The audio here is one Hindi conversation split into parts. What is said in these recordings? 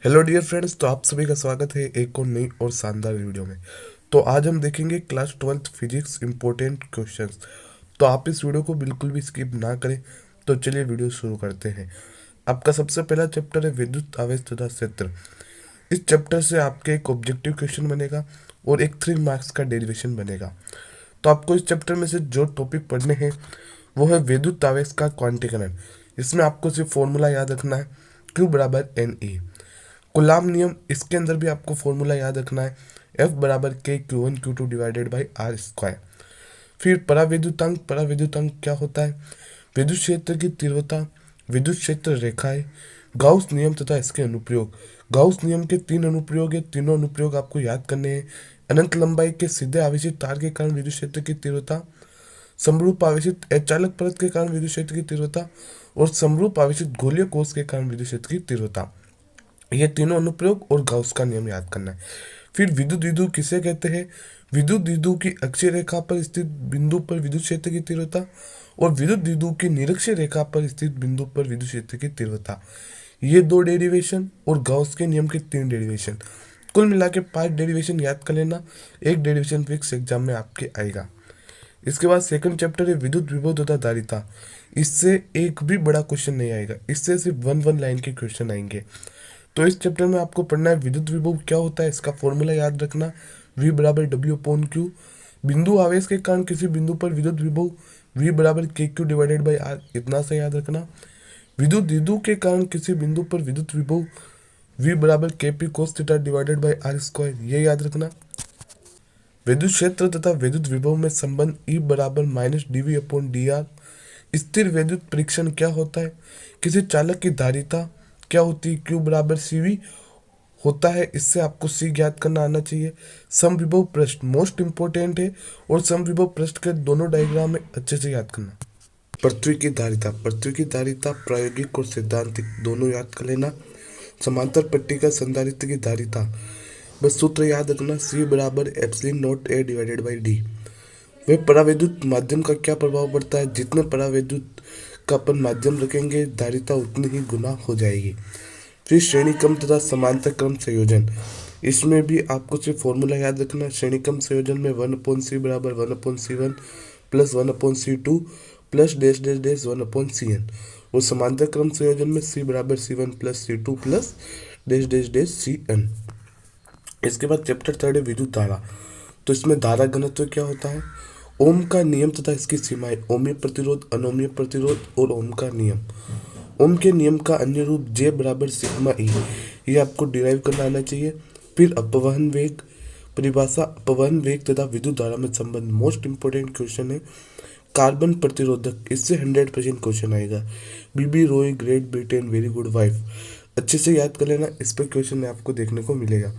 हेलो डियर फ्रेंड्स, तो आप सभी का स्वागत है एक और नई और शानदार वीडियो में। तो आज हम देखेंगे class 12th physics important questions. तो आप इस वीडियो को बिल्कुल भी स्किप ना करें। तो चलिए वीडियो शुरू करते हैं। आपका सबसे पहला चैप्टर है विद्युत आवेश तथा क्षेत्र। इस चैप्टर से आपके एक ऑब्जेक्टिव क्वेश्चन बनेगा और एक 3 मार्क्स का डेरिवेशन बनेगा। तो आपको इस चैप्टर में से जो टॉपिक पढ़ने हैं वो है विद्युत आवेश का क्वांटीकरण। इसमें आपको सिर्फ फॉर्मूला याद रखना है, Q बराबर NE। कूलाम नियम, इसके अंदर भी आपको फॉर्मूला याद रखना है, F बराबर K Q1 Q2 divided by R square. फिर पराविद्युतांक, पराविद्युतांक क्या होता है? विद्युत क्षेत्र की तीव्रता, विद्युत क्षेत्र रेखाएं, गाउस नियम तथा इसके अनुप्रयोग। गाउस नियम के 3 अनुप्रयोग है, तीनों अनुप्रयोग आपको याद करने हैं। अनंत लंबाई के सीधे आवेशित तार के कारण विद्युत क्षेत्र की तीव्रता, समरूप आवेशित अचालक परत के कारण विद्युत क्षेत्र की तीव्रता और समरूप आवेशित गोलीय कोष के कारण विद्युत क्षेत्र की तीव्रता। ये तीनों अनुप्रयोग और गाउस का नियम याद करना है। फिर विद्युत द्विध्रुव किसे कहते हैं? विद्युत द्विध्रुव की अक्षीय रेखा पर स्थित बिंदु पर विद्युत क्षेत्र की तीव्रता और विद्युत द्विध्रुव की निरक्षीय रेखा पर स्थित बिंदु पर विद्युत क्षेत्र की तीव्रता। ये 2 डेरिवेशन और गाउस के नियम के 3 डेरिवेशन। कुल मिला के 5 डेरिवेशन याद कर लेना। एक डेरिवेशन फिक्स एग्जाम में आपके आएगा। इसके बाद सेकंड चैप्टर है विद्युत विभव तथा धारिता। इससे एक भी बड़ा क्वेश्चन नहीं आएगा, इससे सिर्फ 1 लाइन के क्वेश्चन आएंगे। तो इस चैप्टर में आपको पढ़ना है विद्युत विभव क्या होता है, इसका फॉर्मूला याद रखना, V बराबर W/Q। बिंदु आवेश के कारण किसी बिंदु पर विद्युत विभव V बराबर KQ डिवाइडेड बाई R, इतना सा याद रखना। विद्युत द्विध्रुव के कारण किसी बिंदु पर विद्युत विभव V बराबर KP cos theta divided by R square, ये याद रखना। विद्युत क्षेत्र तथा विद्युत विभव में संबंध E बराबर -dV/dr। स्थिर विद्युत परीक्षण क्या होता है? किसी चालक की धारिता क्या होती है? Q बराबर CV होता है, इससे आपको C ज्ञात करना आना चाहिए। समविभव पृष्ठ मोस्ट इंपॉर्टेंट है और समविभव पृष्ठ के दोनों डायग्राम में अच्छे से याद करना। पृथ्वी की धारिता, पृथ्वी की धारिता प्रायोगिक और सैद्धांतिक दोनों याद कर लेना। समांतर पट्टी का संधारित्र की धारिता, बस सूत्र याद रखना, C बराबर ε0 A डिवाइडेड बाई D। वे परावैद्युत माध्यम का क्या प्रभाव पड़ता है? जितने परावैद्युत का अपन माध्यम रखेंगे धारिता उतनी ही गुना हो जाएगी। फिर श्रेणी क्रम तथा समांतर क्रम संयोजन, इसमें भी आपको सिर्फ फॉर्मूला याद रखना। श्रेणी क्रम संयोजन में 1/c बराबर 1/c1 plus 1/c2 plus dash dash dash 1/cn और समांतर क्रम संयोजन में C बराबर C1 plus C2 plus dash dash dash Cn। इसके बाद चैप्टर 3 है विद्युत धारा। तो इसमें धारा घनत्व क्या होता है, ओम का नियम तथा इसकी सीमाएं, ओमीय प्रतिरोध, अनोमीय प्रतिरोध और ओम का नियम। ओम के नियम का अन्य रूप J बराबर सिग्मा E, ये आपको डिराइव करना आना चाहिए। फिर अपवहन वेग परिभाषा, अपवहन वेग तथा विद्युत धारा में संबंध मोस्ट इंपोर्टेंट क्वेश्चन है। कार्बन प्रतिरोधक, इससे 100% क्वेश्चन आएगा। B B Roy great Britain very good wife, अच्छे से याद कर लेना, इस पर क्वेश्चन आपको देखने को मिलेगा।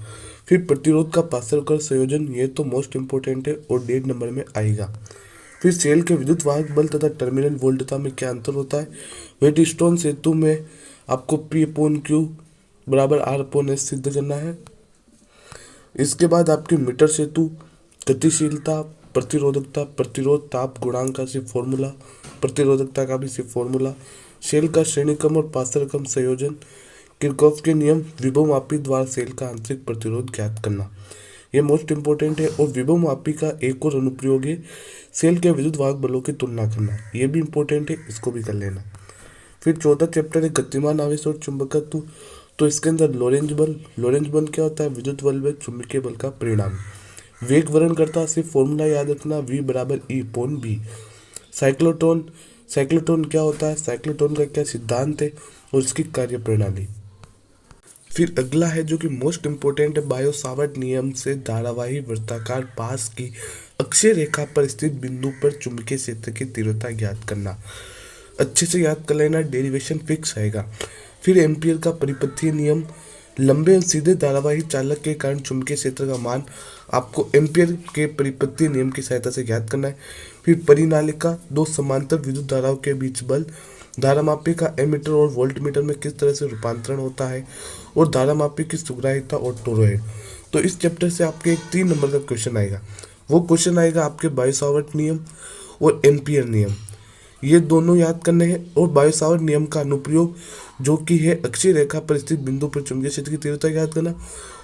फिर प्रतिरोध का पासरकर संयोजन, ये तो मोस्ट इंपोर्टेंट है और 1.5 नंबर में आएगा। फिर सेल के विद्युत वाहक बल तथा टर्मिनल वोल्टता में क्या अंतर होता है? व्हीटस्टोन सेतु में आपको P/Q बराबर R/S सिद्ध करना है। इसके बाद आपके मीटर सेतु, गतिशीलता, प्रतिरोधकता, प्रतिरोध ताप गुणांक का सिर्फ फॉर्मूला, प्रतिरोधकता का भी सिर्फ फॉर्मूला, सेल का श्रेणी क्रम और पासर क्रम संयोजन, किरचॉफ के नियम, विभव मापी द्वारा सेल का आंतरिक प्रतिरोध ज्ञात करना, ये मोस्ट इंपोर्टेंट है। और विभव मापी का एक और अनुप्रयोग है सेल के विद्युत वाहक बलों की तुलना करना, ये भी इंपॉर्टेंट है, इसको भी कर लेना। फिर चौथा चैप्टर है गतिमान आवेश और चुंबकत्व। तो इसके अंदर लोरेंज बल, लोरेंज बल क्या होता है? विद्युत बल व चुंबकीय बल का परिणाम। वेग वर्ण करता, सिर्फ फॉर्मूला याद रखना, V बराबर E/B। साइक्लोट्रॉन, साइक्लोट्रॉन क्या होता है? साइक्लोट्रॉन का क्या सिद्धांत है और इसकी कार्य प्रणाली। फिर अगला है जो कि मोस्ट इंपोर्टेंट है, बायो सावर्ट नियम से धारावाही वृत्ताकार पास की अक्षीय रेखा पर स्थित बिंदु पर चुंबकीय क्षेत्र की तीव्रता ज्ञात करना, अच्छे से याद कर लेना, डेरिवेशन फिक्स आएगा। फिर एम्पियर का परिपथीय नियम, लंबे और सीधे धारावाही चालक के कारण चुंबकीय क्षेत्र का मान आपको एम्पियर के परिपथीय नियम की सहायता से ज्ञात करना है। फिर परिनालिका, दो समांतर विद्युत धाराओं के बीच बल, धारामापी का एमीटर और वोल्टमीटर में किस तरह से रूपांतरण होता है और धारामापी की सुग्राह्यता और टोरॉइड। तो इस चैप्टर से आपके एक 3 नंबर का क्वेश्चन आएगा। वो क्वेश्चन आएगा आपके बायो सावर्ट नियम और एम्पियर नियम, ये दोनों याद करने हैं। और बायो सावर्ट नियम का अनुप्रयोग जो कि है अक्षीय रेखा पर स्थित बिंदु पर चुंबकीय क्षेत्र की तीव्रता ज्ञात करना।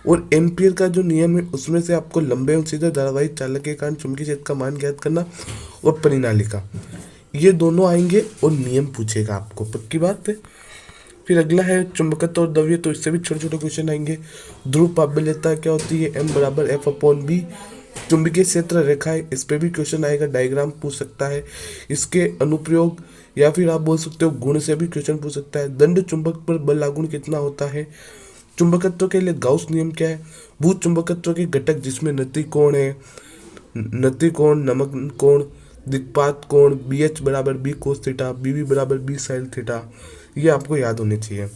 और एम्पियर का जो नियम है उसमें से आपको लंबे एवं सीधे धारावाहिक चालक के कारण चुंबकीय क्षेत्र का मान ज्ञात करना। और परिनालिका, ये दोनों आएंगे और नियम पूछेगा आपको, पक्की बात है। फिर अगला है चुंबकत्व और द्रव्य, तो इससे भी छोटे छोटे क्वेश्चन आएंगे। ध्रुव पाबल्यता क्या होती है, m बराबर F/b। चुंबकीय क्षेत्र रेखा है, इस पे भी क्वेश्चन आएगा, डायग्राम पूछ सकता है। इसके अनुप्रयोग या फिर आप बोल सकते हो गुण से भी क्वेश्चन पूछ सकता है। दंड चुंबक पर बल लागुण कितना होता है। चुंबकत्व के लिए गाउस नियम क्या है। भू चुंबकत्व के घटक जिसमें नति कोण है, नति कोण, नमन कोण, दिक्पात कोण, BH बराबर B cos थीटा, BB बराबर B sin थीटा, ये आपको याद होने चाहिए।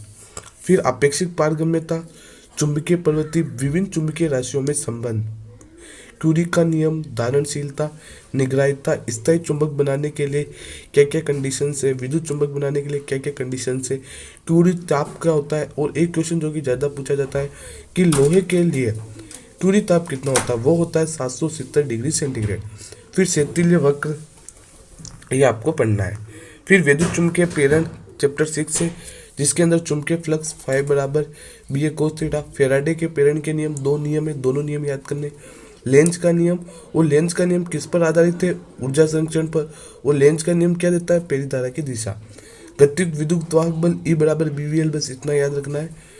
फिर आपेक्षिक पारगम्यता, चुंबकीय प्रवृत्ति, विभिन्न चुंबकीय राशियों में संबंध, क्यूरी का नियम, धारणशीलता, निग्राहिता, स्थायी चुंबक बनाने के लिए क्या क्या कंडीशन है, विद्युत चुंबक बनाने के लिए क्या क्या कंडीशन है, क्यूरी ताप क्या होता है। और एक क्वेश्चन जो कि ज़्यादा पूछा जाता है कि लोहे के लिए क्यूरी ताप कितना होता है, वो होता है 770 डिग्री सेंटीग्रेड। फिर शेतिल्य वक्र, ये आपको पढ़ना है। फिर विद्युत चुंबकीय प्रेरण चैप्टर 6 है, जिसके अंदर चुंबकीय फ्लक्स फाइ बराबर BA cos थीटा। फेराडे के प्रेरण के नियम, दो नियम है, दोनों नियम याद करने। लेंज का नियम, और लेंज का नियम किस पर आधारित है, ऊर्जा संरक्षण पर। और लेंज का नियम क्या देता है, प्रेरित धारा की दिशा। गतिज विद्युत वाहक बल E बराबर BVL, बस इतना याद रखना है।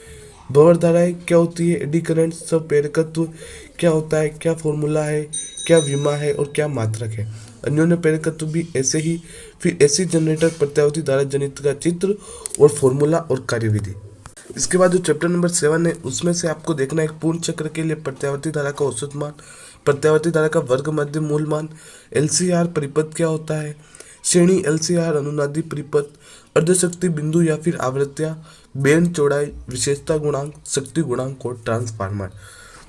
भंवर धाराएं क्या होती है, एडी करंट, सब प्रेरकत्व क्या होता है, क्या फॉर्मूला है, क्या विमा है और क्या मात्रक है। अन्योन्य प्रेरकत्व भी ऐसे ही। फिर एसी जनरेटर प्रत्यावर्ती धारा जनित का चित्र और फॉर्मूला और कार्यविधि। इसके बाद जो चैप्टर नंबर 7 है उसमें से आपको देखना है एक पूर्ण चक्र के लिए प्रत्यावर्ती धारा का औसत मान, प्रत्यावर्ती धारा का वर्ग मध्य मूल मान, LCR परिपथ क्या होता है, श्रेणी LCR अनुनादी परिपथ, अर्धशक्ति बिंदु या फिर आवृत्तियां, बैंड चौड़ाई, विशेषता गुणांक, शक्ति गुणांक और ट्रांसफार्मर।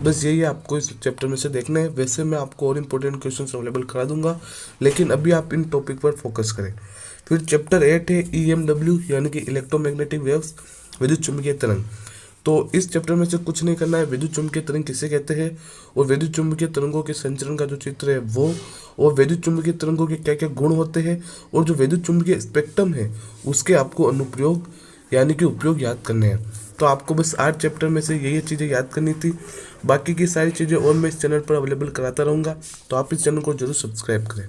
बस यही आपको इस चैप्टर में से देखना है। वैसे मैं आपको और इम्पोर्टेंट क्वेश्चंस अवेलेबल करा दूंगा, लेकिन अभी आप इन टॉपिक पर फोकस करें। फिर चैप्टर 8 है EMW यानी कि इलेक्ट्रोमैग्नेटिक वेव्स, विद्युत चुम्बकीय तरंग। तो इस चैप्टर में से कुछ नहीं करना है, विद्युत चुम्बकीय तरंग किसे कहते हैं और विद्युत चुम्बकीय तरंगों के संचरण का जो चित्र है वो, और विद्युत चुम्बकीय तरंगों के क्या क्या गुण होते हैं, और जो विद्युत चुम्बकीय स्पेक्ट्रम है उसके आपको अनुप्रयोग यानी कि उपयोग याद करने हैं। तो आपको बस 8 चैप्टर में से यही चीज़ें याद करनी थी। बाकी की सारी चीज़ें और मैं इस चैनल पर अवेलेबल कराता रहूँगा, तो आप इस चैनल को जरूर सब्सक्राइब करें।